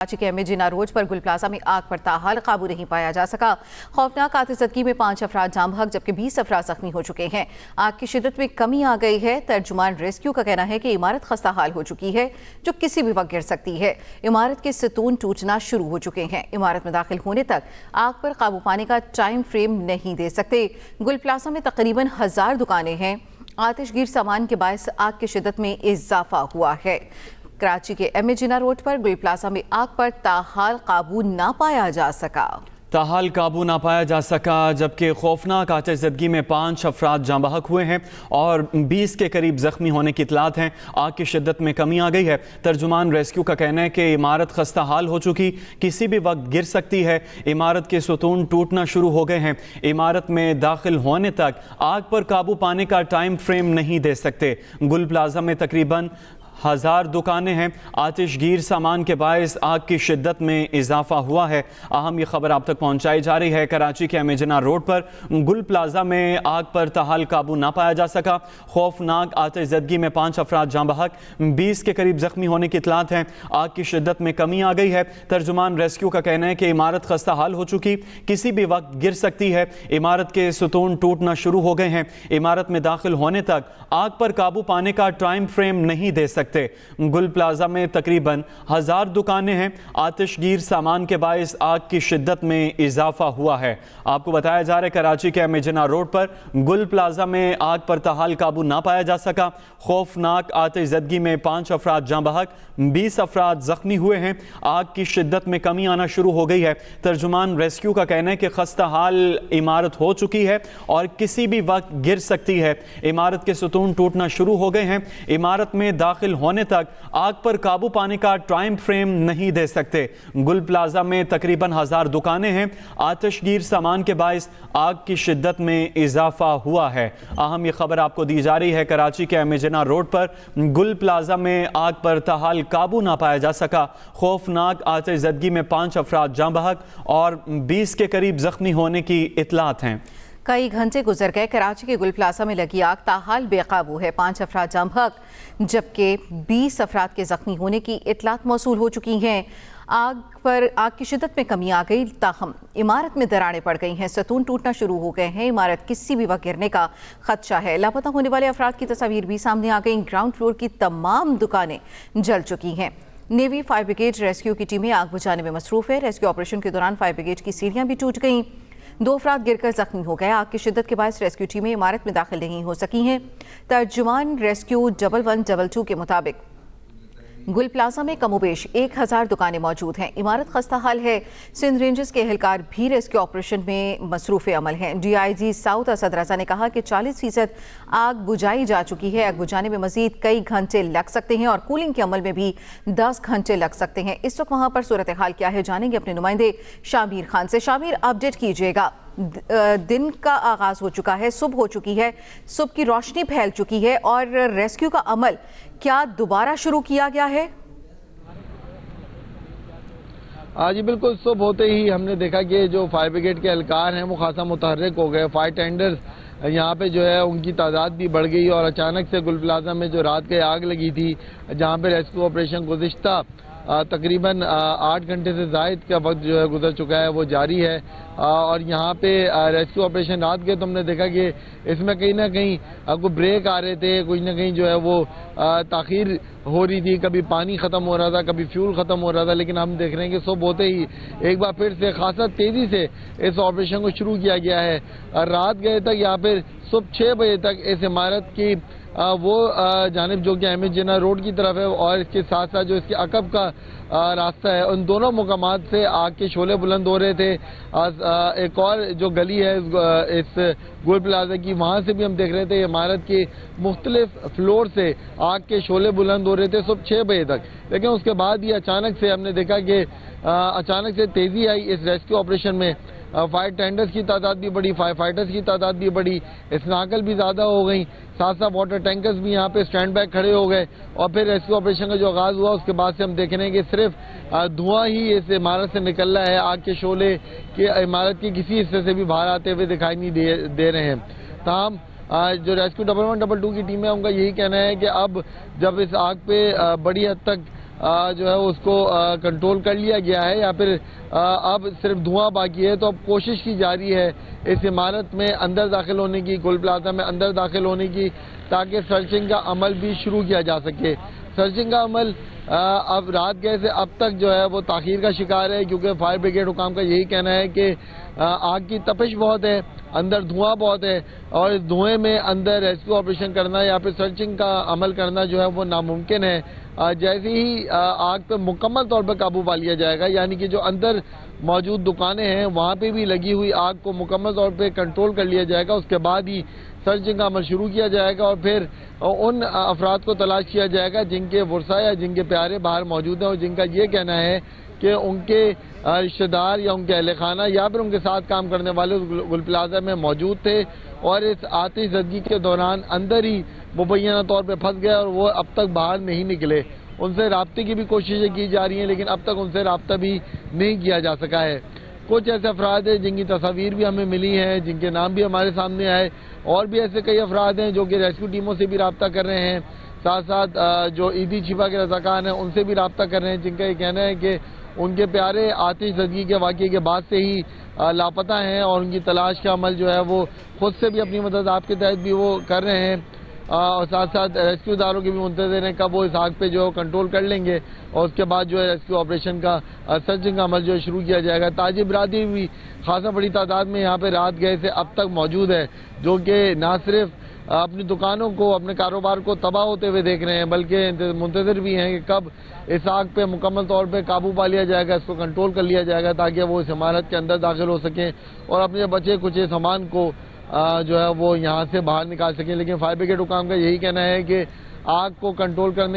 कराची के MA road पर गुल प्लाजा में आग पर ताहाल काबू नहीं पाया जा सका। खौफनाक आतिशज़दगी में 5 अफराद जाम बहक जबकि 20 अफराद जख्मी हो चुके हैं। आग की शिद्दत में कमी आ गई है। तर्जुमान रेस्क्यू का कहना है कि इमारत खस्ता हाल हो चुकी है जो किसी भी वक्त गिर सकती है। इमारत के सतून टूटना शुरू हो चुके हैं। इमारत में दाखिल होने तक आग पर काबू पाने का टाइम फ्रेम नहीं दे सकते। गुल प्लाजा में तकरीबन 1000 दुकानें हैं। आतिशगीर सामान के बायस आग की शिद्दत में इजाफा हुआ है। कराची के एमए रोड पर गुल प्लाजा में आग पर ताहाल काबू ना पाया जा सका। जबकि खौफनाक आतिशज़दगी में 5 अफराद जाँ बहक हुए हैं और 20 के करीब ज़ख्मी होने की इतलात हैं। आग की शिद्दत में कमी आ गई है। तर्जुमान रेस्क्यू का कहना है कि इमारत खस्ता हाल हो चुकी, किसी भी वक्त गिर सकती है। इमारत के सतून टूटना शुरू हो गए हैं। इमारत में दाखिल होने तक आग पर काबू पाने का टाइम फ्रेम नहीं दे सकते। गुल प्लाजा में तकरीबन 1000 दुकानें हैं। आतिशगीर सामान के बायस आग की शिद्दत में इजाफा हुआ है। अहम ये खबर आप तक पहुंचाई जा रही है। कराची के एमए रोड पर गुल प्लाजा में आग पर ताहाल काबू ना पाया जा सका। खौफनाक आतिशज़दगी में 5 अफराद जाँ बहक, 20 के करीब जख्मी होने की इतलात हैं। आग की शिद्दत में कमी आ गई है। तर्जुमान रेस्क्यू का कहना है कि इमारत खस्ता हाल हो चुकी, किसी भी वक्त गिर सकती है। इमारत के सतून टूटना शुरू हो गए हैं। इमारत में दाखिल होने तक आग पर काबू पाने का टाइम फ्रेम नहीं दे सकते। गुल प्लाजा में तकरीबन 1000 दुकानें हैं। आतिशगीर सामान के बायस आग की शिद्दत में इजाफा हुआ है। आपको बताया जा रहा है कराची के एमए रोड पर गुल प्लाजा में आग पर ताहाल काबू ना पाया जा सका। खौफनाक आतिशज़दगी में 5 अफराद जाँ बहक, 20 अफराद जख्मी हुए हैं। आग की शिद्दत में कमी आना शुरू हो गई है। तर्जुमान रेस्क्यू का कहना है कि खस्ता हाल इमारत हो चुकी है और किसी भी वक्त गिर सकती है। इमारत के सतून टूटना शुरू हो गए हैं। इमारत में दाखिल होने तक आग पर काबू पाने का टाइम फ्रेम नहीं दे सकते। गुल प्लाजा में तकरीबन 1000 दुकानें हैं। आतिशगीर सामान के बायस आग की शिद्दत में इजाफा हुआ है। अहम ये खबर आपको दी जा रही है। कराची के एमए रोड पर गुल प्लाजा में आग पर ताहाल काबू ना पाया जा सका। खौफनाक आतिशज़दगी में 5 अफराद जाँ बहक और 20 के करीब जख्मी होने की इतलात हैं। कई घंटे गुजर गए। कराची के गुल प्लाजा में लगी आग ताहाल बेकाबू है। 5 अफराद जाम बहक जबकि 20 अफराद के जख्मी होने की इतलात मौसूल हो चुकी हैं। आग की शिद्दत में कमी आ गई, ताहम इमारत में दरारें पड़ गई हैं। सतून टूटना शुरू हो गए हैं। इमारत किसी भी वक्त गिरने का खदशा है। लापता होने वाले अफराद की तस्वीर भी सामने आ गई। ग्राउंड फ्लोर की तमाम दुकानें जल चुकी हैं। नेवी फायर ब्रिगेड रेस्क्यू की टीमें आग बुझाने में मसरूफ है। रेस्क्यू ऑपरेशन के दौरान फायर ब्रिगेड की सीढ़ियां भी टूट गईं। 2 अफराद गिरकर जख्मी हो गए। आग की शिद्दत के बायस रेस्क्यू टीमें इमारत में दाखिल नहीं हो सकी हैं। तर्जुमान रेस्क्यू 1122 के मुताबिक गुल प्लाजा में कमोबेश 1000 दुकानें मौजूद हैं। इमारत खस्ता हाल है। सिंध रेंजर्स के एहलकार भी रेस्क्यू ऑपरेशन में मसरूफ अमल हैं। DIG साउथ असद रजा ने कहा कि 40% आग बुझाई जा चुकी है। आग बुझाने में मजीद कई घंटे लग सकते हैं और कूलिंग के अमल में भी 10 घंटे लग सकते हैं। इस वक्त वहाँ पर सूरत हाल क्या है जानेंगे अपने नुमाइंदे शामिर खान से। शामिर, अपडेट कीजिएगा। दिन का आगाज हो चुका है, सुबह हो चुकी है, सुबह की रोशनी फैल चुकी है और रेस्क्यू का अमल क्या दोबारा शुरू किया गया है? जी बिल्कुल, सुबह होते ही हमने देखा कि जो फायर ब्रिगेड के एहलकार हैं वो खासा मुतहर्रिक हो गए। फायर टेंडर्स यहाँ पे जो है उनकी तादाद भी बढ़ गई और अचानक से गुल प्लाजा में जो रात के आग लगी थी, जहाँ पे रेस्क्यू ऑपरेशन गुज़िश्ता तकरीबन 8 घंटे से ज़ायद का वक्त जो है गुजर चुका है, वो जारी है। और यहाँ पे रेस्क्यू ऑपरेशन रात के तो हमने देखा कि इसमें कहीं ना कहीं कोई ब्रेक आ रहे थे, कुछ ना कहीं जो है वो ताख़ीर हो रही थी। कभी पानी ख़त्म हो रहा था, कभी फ्यूल ख़त्म हो रहा था। लेकिन हम देख रहे हैं कि सुबह होते ही एक बार फिर से खासा तेज़ी से इस ऑपरेशन को शुरू किया गया है। रात गए तक या फिर सुबह 6 बजे तक इस इमारत की वो जानिब जो कि एमए रोड की तरफ है और इसके साथ साथ जो इसके अकब का रास्ता है, उन दोनों मुकामात से आग के शोले बुलंद हो रहे थे। एक और जो गली है इस गुल प्लाजा की, वहाँ से भी हम देख रहे थे इमारत के मुख्तलिफ फ्लोर से आग के शोले बुलंद हो रहे थे सुबह 6 बजे तक। लेकिन उसके बाद ही अचानक से हमने देखा कि अचानक से तेज़ी आई इस रेस्क्यू ऑपरेशन में। फायर टेंडर्स की तादाद भी बढ़ी, फायर फाइटर्स की तादाद भी बढ़ी, स्नाकल भी ज़्यादा हो गई, साथ साथ वाटर टैंकर्स भी यहाँ पे स्टैंड बैक खड़े हो गए। और फिर रेस्क्यू ऑपरेशन का जो आगाज़ हुआ उसके बाद से हम देख रहे हैं कि सिर्फ धुआं ही इस इमारत से निकल रहा है। आग के शोले के इमारत के किसी हिस्से से भी बाहर आते हुए दिखाई नहीं दे रहे हैं। ताहम जो रेस्क्यू 1122 की टीम है उनका यही कहना है कि अब जब इस आग पे बड़ी हद तक جو ہے اس کو کنٹرول کر لیا گیا ہے یا پھر اب صرف دھواں باقی ہے، تو اب کوشش کی جا رہی ہے اس عمارت میں اندر داخل ہونے کی، گل پلازا میں اندر داخل ہونے کی، تاکہ سرچنگ کا عمل بھی شروع کیا جا سکے۔ سرچنگ کا عمل اب رات گئے سے اب تک جو ہے وہ تاخیر کا شکار ہے، کیونکہ فائر بریگیڈ حکام کا یہی کہنا ہے کہ آگ کی تپش بہت ہے، اندر دھواں بہت ہے، اور اس دھوئیں میں اندر ریسکیو آپریشن کرنا یا پھر سرچنگ کا عمل کرنا جو ہے وہ ناممکن ہے۔ جیسے ہی آگ پہ مکمل طور پہ قابو پا لیا جائے گا، یعنی کہ جو اندر موجود دکانیں ہیں وہاں پہ بھی لگی ہوئی آگ کو مکمل طور پہ کنٹرول کر لیا جائے گا، اس کے بعد ہی سرچنگ کا عمل شروع کیا جائے گا، اور پھر ان افراد کو تلاش کیا جائے گا جن کے ورثاء یا جن کے پیارے باہر موجود ہیں اور جن کا یہ کہنا ہے کہ ان کے رشتہ دار یا ان کے اہل خانہ یا پھر ان کے ساتھ کام کرنے والے گل پلازا میں موجود تھے اور اس آتش زدگی کے دوران اندر ہی مبینہ طور پہ پھنس گئے اور وہ اب تک باہر نہیں نکلے۔ ان سے رابطے کی بھی کوششیں کی جا رہی ہیں، لیکن اب تک ان سے رابطہ بھی نہیں کیا جا سکا ہے۔ کچھ ایسے افراد ہیں جن کی تصاویر بھی ہمیں ملی ہیں، جن کے نام بھی ہمارے سامنے آئے، اور بھی ایسے کئی افراد ہیں جو کہ ریسکیو ٹیموں سے بھی رابطہ کر رہے ہیں، ساتھ ساتھ جو عیدی چھپا کے رضاکار ہیں ان سے بھی رابطہ کر رہے ہیں، جن کا یہ کہنا ہے کہ ان کے پیارے آتش زدگی کے واقعے کے بعد سے ہی لاپتہ ہیں، اور ان کی تلاش کا عمل جو ہے وہ خود سے بھی اپنی مدد آپ کے تحت بھی وہ کر رہے ہیں، اور ساتھ ساتھ ریسکیو داروں کے بھی منتظر ہیں کب وہ اس آگ پہ جو کنٹرول کر لیں گے، اور اس کے بعد جو ہے ریسکیو آپریشن کا سرچنگ کا عمل جو ہے شروع کیا جائے گا۔ تاجر برادری بھی خاصا بڑی تعداد میں یہاں پہ رات گئے سے اب تک موجود ہے، جو کہ نہ صرف اپنی دکانوں کو، اپنے کاروبار کو تباہ ہوتے ہوئے دیکھ رہے ہیں، بلکہ منتظر بھی ہیں کہ کب اس آگ پہ مکمل طور پہ قابو پا لیا جائے گا، اس کو کنٹرول کر لیا جائے گا، تاکہ وہ اس عمارت کے اندر داخل ہو سکیں اور اپنے بچے کچے سامان کو جو ہے وہ یہاں سے باہر نکال سکیں۔ لیکن فائر بریگیڈ حکام کا یہی کہنا ہے کہ آگ کو کنٹرول کرنے